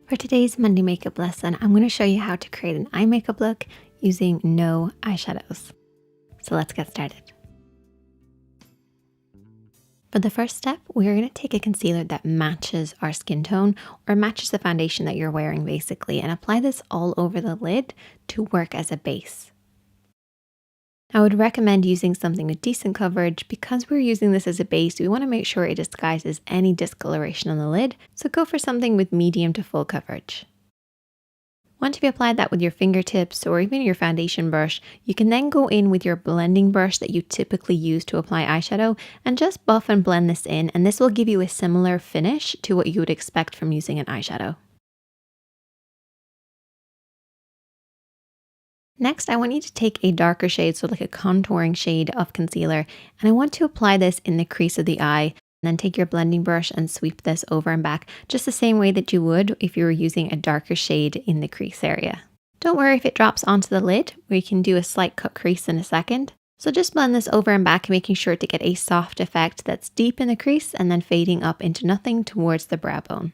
For today's Monday makeup lesson, I'm going to show you how to create an eye makeup look using no eyeshadows. So let's get started. For the first step, we're going to take a concealer that matches our skin tone or matches the foundation that you're wearing basically, and apply this all over the lid to work as a base. I would recommend using something with decent coverage. Because we're using this as a base, we want to make sure it disguises any discoloration on the lid, so go for something with medium to full coverage. Once you've applied that with your fingertips or even your foundation brush, you can then go in with your blending brush that you typically use to apply eyeshadow and just buff and blend this in, and this will give you a similar finish to what you would expect from using an eyeshadow. Next, I want you to take a darker shade, so like a contouring shade of concealer, and I want to apply this in the crease of the eye. And then take your blending brush and sweep this over and back, just the same way that you would if you were using a darker shade in the crease area. Don't worry if it drops onto the lid, we can do a slight cut crease in a second. So just blend this over and back, making sure to get a soft effect that's deep in the crease and then fading up into nothing towards the brow bone.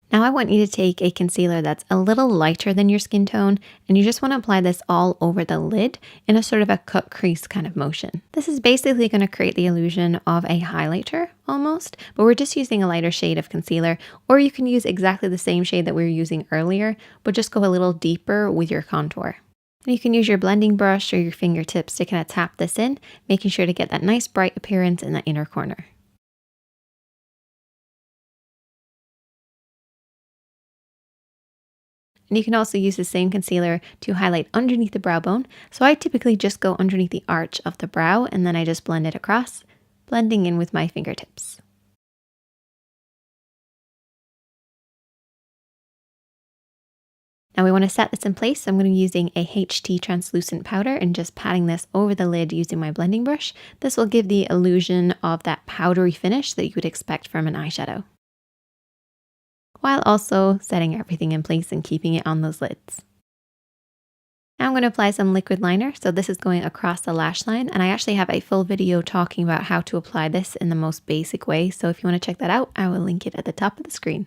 Now I want you to take a concealer that's a little lighter than your skin tone, and you just want to apply this all over the lid in a sort of a cut crease kind of motion. This is basically going to create the illusion of a highlighter almost, but we're just using a lighter shade of concealer, or you can use exactly the same shade that we were using earlier, but just go a little deeper with your contour. And you can use your blending brush or your fingertips to kind of tap this in, making sure to get that nice bright appearance in that inner corner. And you can also use the same concealer to highlight underneath the brow bone. So I typically just go underneath the arch of the brow and then I just blend it across, blending in with my fingertips. Now we want to set this in place. So I'm going to be using a HT translucent powder and just patting this over the lid using my blending brush. This will give the illusion of that powdery finish that you would expect from an eyeshadow, while also setting everything in place and keeping it on those lids. Now I'm going to apply some liquid liner. So this is going across the lash line, and I actually have a full video talking about how to apply this in the most basic way. So if you want to check that out, I will link it at the top of the screen.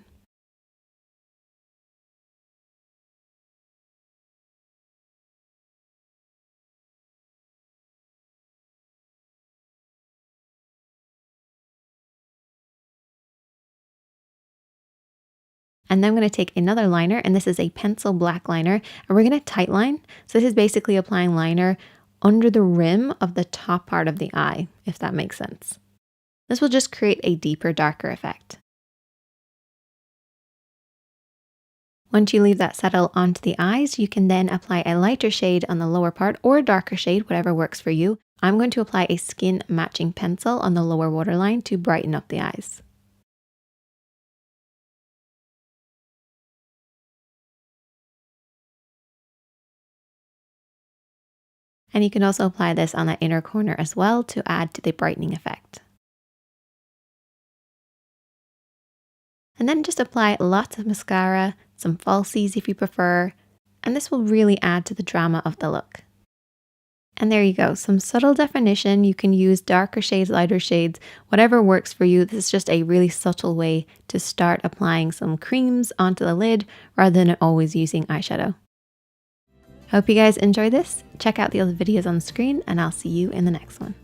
And then I'm going to take another liner, and this is a pencil black liner, and we're going to tight line. So this is basically applying liner under the rim of the top part of the eye, if that makes sense. This will just create a deeper, darker effect. Once you leave that settle onto the eyes, you can then apply a lighter shade on the lower part or a darker shade, whatever works for you. I'm going to apply a skin matching pencil on the lower waterline to brighten up the eyes. And you can also apply this on that inner corner as well to add to the brightening effect. And then just apply lots of mascara, some falsies if you prefer, and this will really add to the drama of the look. And there you go, some subtle definition. You can use darker shades, lighter shades, whatever works for you. This is just a really subtle way to start applying some creams onto the lid rather than always using eyeshadow. Hope you guys enjoy this. Check out the other videos on the screen, and I'll see you in the next one.